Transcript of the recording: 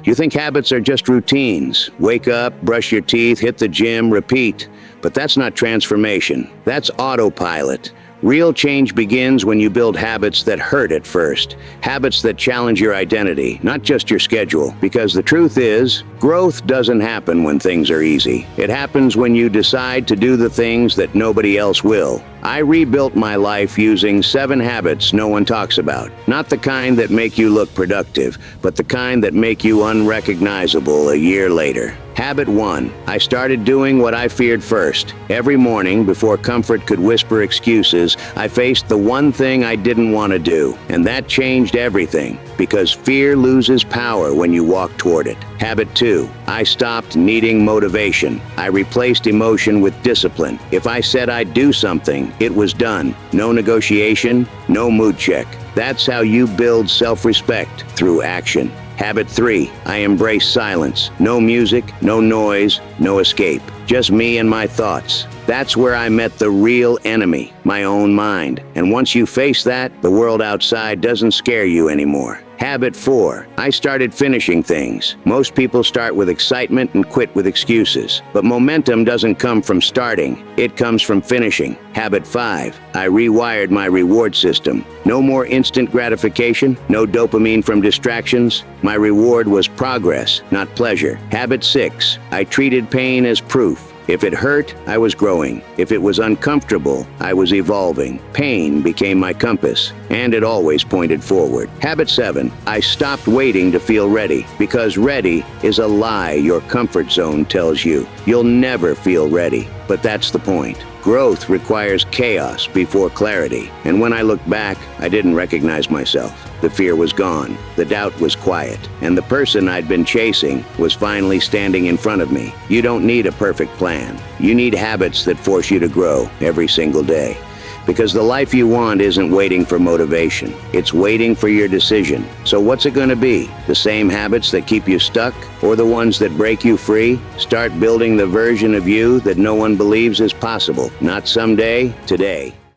You think habits are just routines. Wake up, brush your teeth, hit the gym, repeat. But that's not transformation. That's autopilot. Real change begins when you build habits that hurt at first, habits that challenge your identity, not just your schedule. Because the truth is, growth doesn't happen when things are easy. It happens when you decide to do the things that nobody else will. I rebuilt my life using 7 habits no one talks about. Not the kind that make you look productive, but the kind that make you unrecognizable a year later. Habit 1. I started doing what I feared first. Every morning, before comfort could whisper excuses, I faced the one thing I didn't want to do. And that changed everything, because fear loses power when you walk toward it. Habit 2. I stopped needing motivation. I replaced emotion with discipline. If I said I'd do something, it was done. No negotiation, no mood check. That's how you build self-respect, through action. Habit 3. I embrace silence. No music, no noise, no escape. Just me and my thoughts. That's where I met the real enemy, my own mind. And once you face that, the world outside doesn't scare you anymore. Habit 4. I started finishing things. Most people start with excitement and quit with excuses. But momentum doesn't come from starting. It comes from finishing. Habit 5. I rewired my reward system. No more instant gratification, no dopamine from distractions. My reward was progress, not pleasure. Habit 6. I treated pain as proof. If it hurt, I was growing. If it was uncomfortable, I was evolving. Pain became my compass, and it always pointed forward. Habit 7. I stopped waiting to feel ready, because ready is a lie your comfort zone tells you. You'll never feel ready, but that's the point. Growth requires chaos before clarity, and when I looked back, I didn't recognize myself. The fear was gone, the doubt was quiet, and the person I'd been chasing was finally standing in front of me. You don't need a perfect plan. You need habits that force you to grow every single day. Because the life you want isn't waiting for motivation. It's waiting for your decision. So what's it going to be? The same habits that keep you stuck, or the ones that break you free? Start building the version of you that no one believes is possible. Not someday, today.